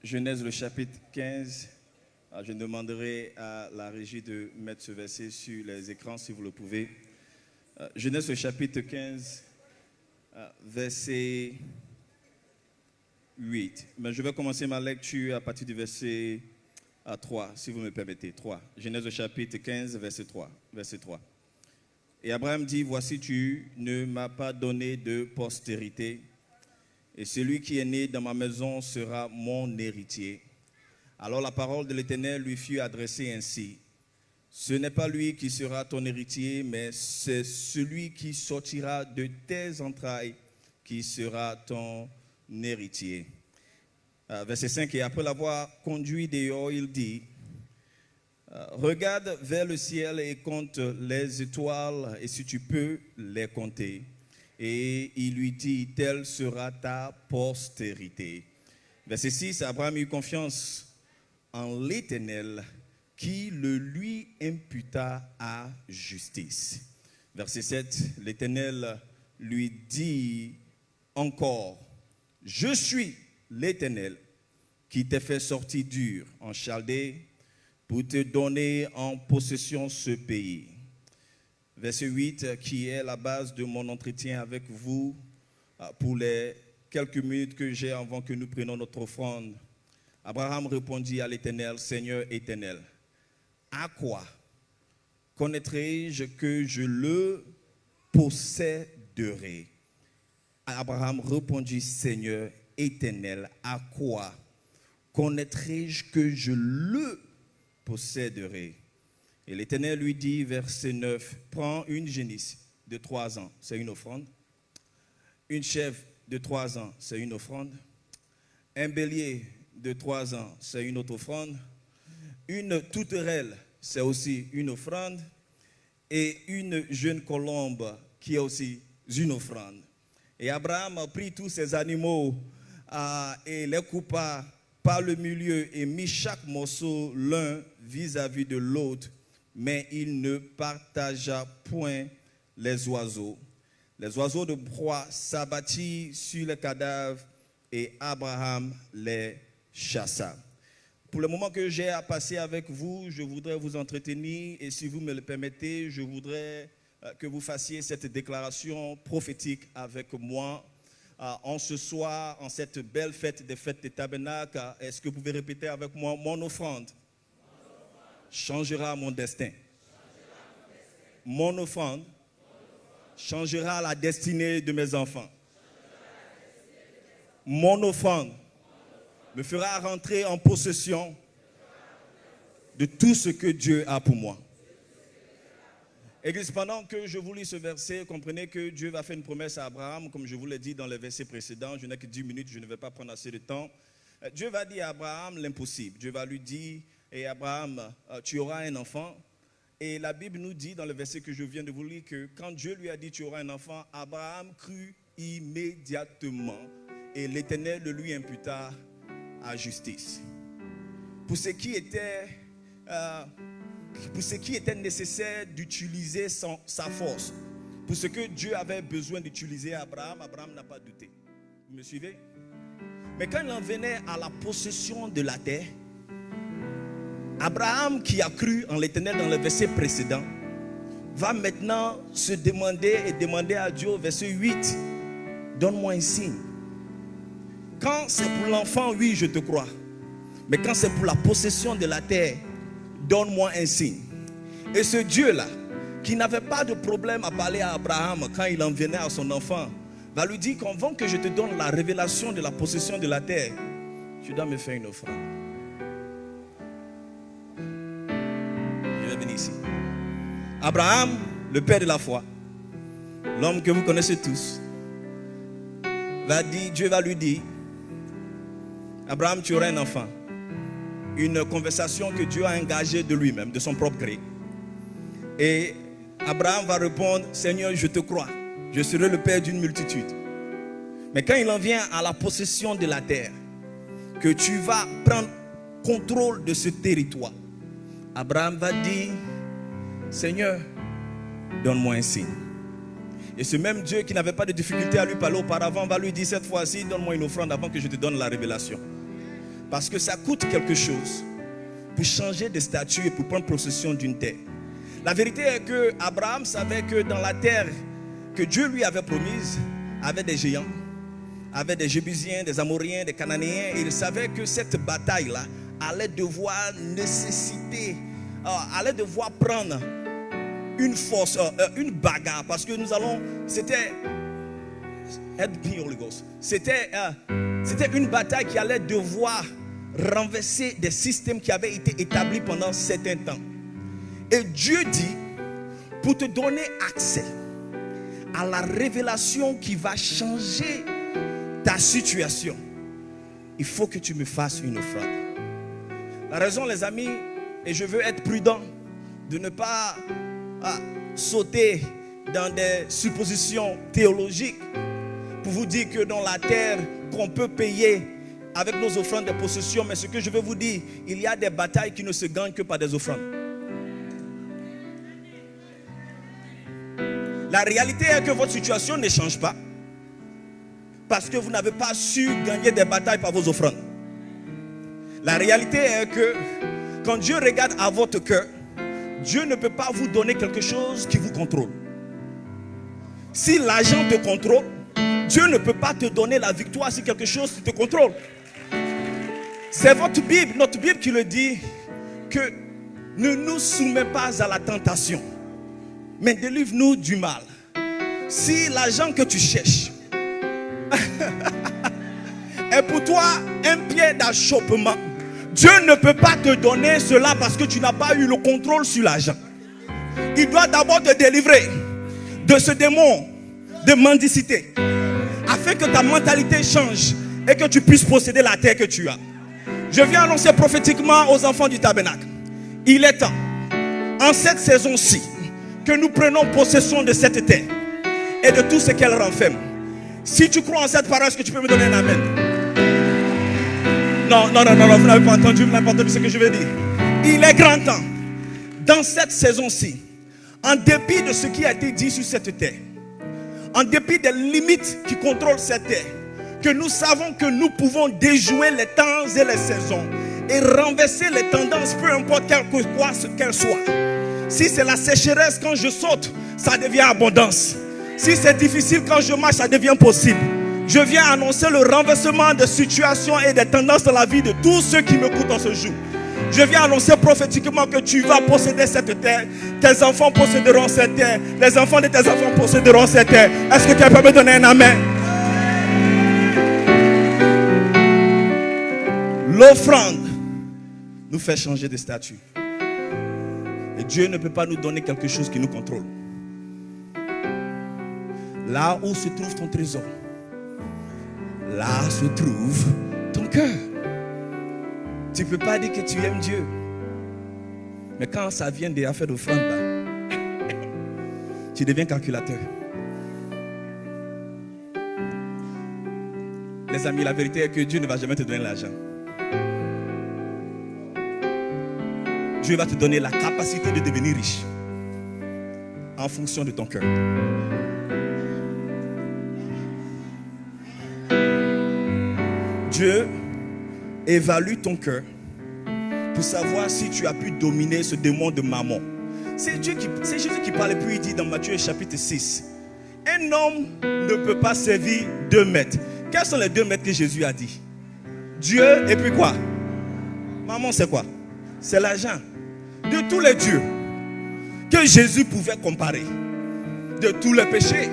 Genèse le chapitre 15. Je demanderai à la régie de mettre ce verset sur les écrans si vous le pouvez. Genèse le chapitre 15, verset 8. Mais je vais commencer ma lecture à partir du verset 3, si vous me permettez. 3. Genèse le chapitre 15, verset 3. Et Abraham dit, voici, tu ne m'as pas donné de postérité, et celui qui est né dans ma maison sera mon héritier. Alors la parole de l'Éternel lui fut adressée ainsi. Ce n'est pas lui qui sera ton héritier, mais c'est celui qui sortira de tes entrailles qui sera ton héritier. Verset 5, et après l'avoir conduit dehors, il dit, regarde vers le ciel et compte les étoiles, et si tu peux les compter. Et il lui dit, telle sera ta postérité. Verset 6, Abraham eut confiance en l'Éternel qui le lui imputa à justice. Verset 7, l'Éternel lui dit encore, je suis l'Éternel qui t'ai fait sortir d'Ur en Chaldée pour te donner en possession ce pays. Verset 8, qui est la base de mon entretien avec vous pour les quelques minutes que j'ai avant que nous prenions notre offrande. Abraham répondit à l'Éternel, Seigneur éternel, à quoi connaîtrai-je que je le posséderai? Abraham répondit, Seigneur éternel, à quoi connaîtrai-je que je le posséderai? Et l'Éternel lui dit, verset 9, prends une génisse de 3 ans, c'est une offrande. Une chèvre de 3 ans, c'est une offrande. Un bélier de 3 ans, c'est une autre offrande. Une touterelle, c'est aussi une offrande. Et une jeune colombe, qui est aussi une offrande. Et Abraham a pris tous ces animaux et les coupa par le milieu et mit chaque morceau l'un vis-à-vis de l'autre. Mais il ne partagea point les oiseaux. Les oiseaux de proie s'abattirent sur les cadavres et Abraham les chassa. Pour le moment que j'ai à passer avec vous, je voudrais vous entretenir et si vous me le permettez, je voudrais que vous fassiez cette déclaration prophétique avec moi. En ce soir, en cette belle fête des fêtes des tabernacles, est-ce que vous pouvez répéter avec moi, mon offrande changera mon destin. Mon offrande changera la destinée de mes enfants. Mon offrande me fera rentrer en possession de tout ce que Dieu a pour moi. Église, pendant que je vous lis ce verset, comprenez que Dieu va faire une promesse à Abraham, comme je vous l'ai dit dans les versets précédents. Je n'ai que 10 minutes, je ne vais pas prendre assez de temps. Dieu va dire à Abraham l'impossible. Dieu va lui dire, et Abraham, tu auras un enfant. Et la Bible nous dit dans le verset que je viens de vous lire que quand Dieu lui a dit tu auras un enfant, Abraham crut immédiatement et l'Éternel le lui imputa à justice. Pour ce qui était nécessaire d'utiliser sa force, pour ce que Dieu avait besoin d'utiliser Abraham n'a pas douté. Vous me suivez? Mais quand il en venait à la possession de la terre, Abraham, qui a cru en l'Éternel dans le verset précédent, va maintenant se demander à Dieu, verset 8, donne-moi un signe. Quand c'est pour l'enfant, oui, je te crois. Mais quand c'est pour la possession de la terre, donne-moi un signe. Et ce Dieu-là, qui n'avait pas de problème à parler à Abraham quand il en venait à son enfant, va lui dire qu'avant que je te donne la révélation de la possession de la terre, tu dois me faire une offrande. Ici. Abraham, le père de la foi, l'homme que vous connaissez tous, Dieu va lui dire, Abraham, tu auras un enfant. Une conversation que Dieu a engagée de lui-même, de son propre gré. Et Abraham va répondre, Seigneur, je te crois, je serai le père d'une multitude. Mais quand il en vient à la possession de la terre, que tu vas prendre contrôle de ce territoire, Abraham va dire, Seigneur, donne-moi un signe. Et ce même Dieu qui n'avait pas de difficulté à lui parler auparavant va lui dire cette fois-ci, donne-moi une offrande avant que je te donne la révélation. Parce que ça coûte quelque chose pour changer de statut et pour prendre possession d'une terre. La vérité est que Abraham savait que dans la terre que Dieu lui avait promise, avait des géants, avait des Jébusiens, des Amoriens, des Cananéens. Et il savait que cette bataille-là allait devoir nécessiter, allait devoir prendre une force, une bagarre. Parce que nous allons, c'était une bataille qui allait devoir renverser des systèmes qui avaient été établis pendant un certain temps. Et Dieu dit, pour te donner accès à la révélation qui va changer ta situation, il faut que tu me fasses une offrande. La raison, les amis, et je veux être prudent de ne pas sauter dans des suppositions théologiques pour vous dire que dans la terre qu'on peut payer avec nos offrandes des possessions, mais ce que je veux vous dire, il y a des batailles qui ne se gagnent que par des offrandes. La réalité est que votre situation ne change pas parce que vous n'avez pas su gagner des batailles par vos offrandes. La réalité est que quand Dieu regarde à votre cœur, Dieu ne peut pas vous donner quelque chose qui vous contrôle. Si l'argent te contrôle, Dieu ne peut pas te donner la victoire si quelque chose te contrôle. C'est votre Bible, notre Bible qui le dit, que ne nous soumets pas à la tentation, mais délivre-nous du mal. Si l'argent que tu cherches est pour toi un pied d'achoppement, Dieu ne peut pas te donner cela parce que tu n'as pas eu le contrôle sur l'argent. Il doit d'abord te délivrer de ce démon de mendicité, afin que ta mentalité change et que tu puisses posséder la terre que tu as. Je viens annoncer prophétiquement aux enfants du tabernacle, il est temps, en cette saison-ci, que nous prenons possession de cette terre et de tout ce qu'elle renferme. Si tu crois en cette parole, est-ce que tu peux me donner un amen? Non, vous n'avez pas entendu ce que je veux dire. Il est grand temps, dans cette saison-ci, en dépit de ce qui a été dit sur cette terre, en dépit des limites qui contrôlent cette terre, que nous savons que nous pouvons déjouer les temps et les saisons et renverser les tendances, peu importe qu'elles soient. Si c'est la sécheresse, quand je saute, ça devient abondance. Si c'est difficile, quand je marche, ça devient possible. Je viens annoncer le renversement de situations et des tendances dans la vie de tous ceux qui m'écoutent en ce jour. Je viens annoncer prophétiquement que tu vas posséder cette terre. Tes enfants posséderont cette terre. Les enfants de tes enfants posséderont cette terre. Est-ce que tu peux me donner un amen? L'offrande nous fait changer de statut. Et Dieu ne peut pas nous donner quelque chose qui nous contrôle. Là où se trouve ton trésor, là se trouve ton cœur. Tu ne peux pas dire que tu aimes Dieu, mais quand ça vient des affaires d'offrande, tu deviens calculateur. Les amis, la vérité est que Dieu ne va jamais te donner l'argent. Dieu va te donner la capacité de devenir riche en fonction de ton cœur. Dieu évalue ton cœur pour savoir si tu as pu dominer ce démon de mammon. C'est Jésus qui parle, et puis il dit dans Matthieu chapitre 6, un homme ne peut pas servir 2 maîtres. Quels sont les 2 maîtres que Jésus a dit? Dieu et puis quoi? Mammon, c'est quoi? C'est l'argent. De tous les dieux que Jésus pouvait comparer, de tous les péchés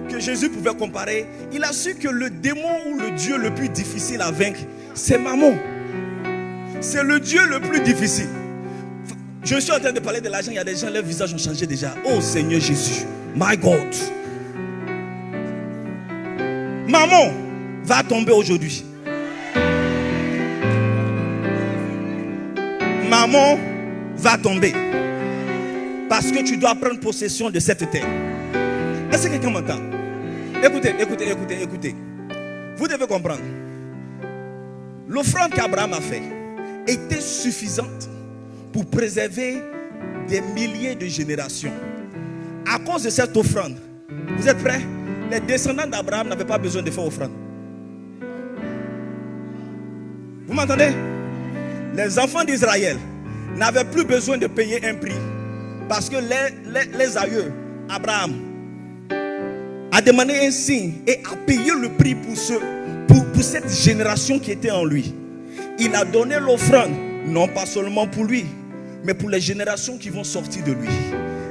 que Jésus pouvait comparer, il a su que le démon ou le dieu le plus difficile à vaincre, c'est Mammon. C'est le dieu le plus difficile. Je suis en train de parler de l'argent, il y a des gens, leurs visages ont changé déjà. Oh Seigneur Jésus, my God. Mammon va tomber aujourd'hui. Mammon va tomber. Parce que tu dois prendre possession de cette terre. Est-ce que quelqu'un m'entend? Écoutez. Vous devez comprendre. L'offrande qu'Abraham a fait était suffisante pour préserver des milliers de générations. À cause de cette offrande, Vous êtes prêts? Les descendants d'Abraham n'avaient pas besoin de faire offrande. Vous m'entendez? Les enfants d'Israël n'avaient plus besoin de payer un prix. Parce que les aïeux, Abraham, a demandé un signe et a payé le prix pour cette génération qui était en lui. Il a donné l'offrande, non pas seulement pour lui, mais pour les générations qui vont sortir de lui.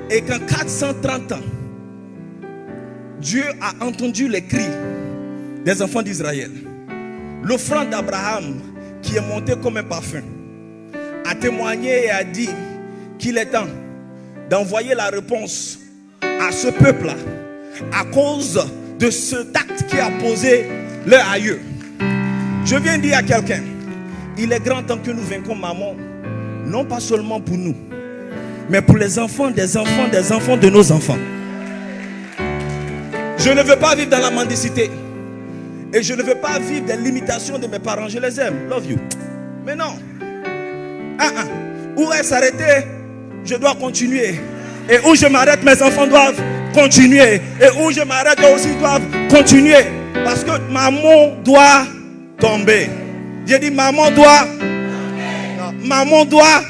Et qu'en 430 ans, Dieu a entendu les cris des enfants d'Israël. L'offrande d'Abraham, qui est montée comme un parfum, a témoigné et a dit qu'il est temps d'envoyer la réponse à ce peuple-là à cause de cet acte qui a posé leur aïeux. Je viens dire à quelqu'un, il est grand temps que nous vainquions maman, non pas seulement pour nous, mais pour les enfants des enfants des enfants de nos enfants. Je ne veux pas vivre dans la mendicité. Et je ne veux pas vivre des limitations de mes parents. Je les aime, love you. Mais non. Où est s'arrêter? Je dois continuer. Et où je m'arrête, mes enfants doivent continuer. Et où je m'arrête, eux aussi doivent continuer. Parce que maman doit tomber. J'ai dit maman doit. Non, maman doit.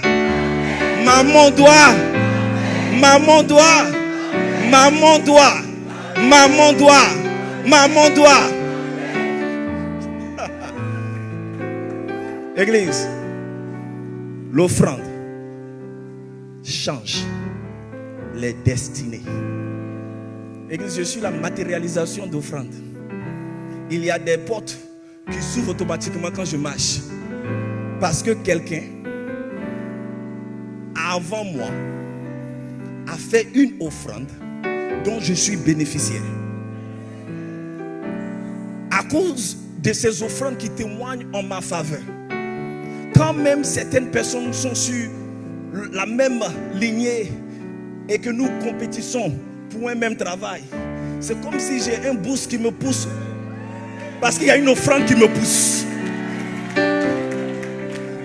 Maman doit. Maman doit. Maman doit. Maman doit. Maman doit. Église, l'offrande change les destinées. Église, je suis la matérialisation d'offrande. Il y a des portes qui s'ouvrent automatiquement quand je marche. Parce que quelqu'un, avant moi, a fait une offrande dont je suis bénéficiaire. À cause de ces offrandes qui témoignent en ma faveur. Quand même certaines personnes sont sur la même lignée et que nous compétissons pour un même travail, c'est comme si j'ai un boost qui me pousse parce qu'il y a une offrande qui me pousse.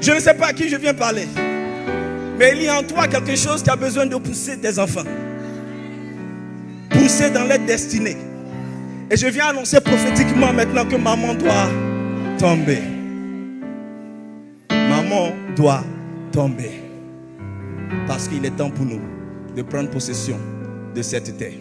Je ne sais pas à qui je viens parler, mais il y a en toi quelque chose qui a besoin de pousser tes enfants, pousser dans leur destinée. Et je viens annoncer prophétiquement maintenant que maman doit tomber. Maman doit tomber. Parce qu'il est temps pour nous de prendre possession de cette terre.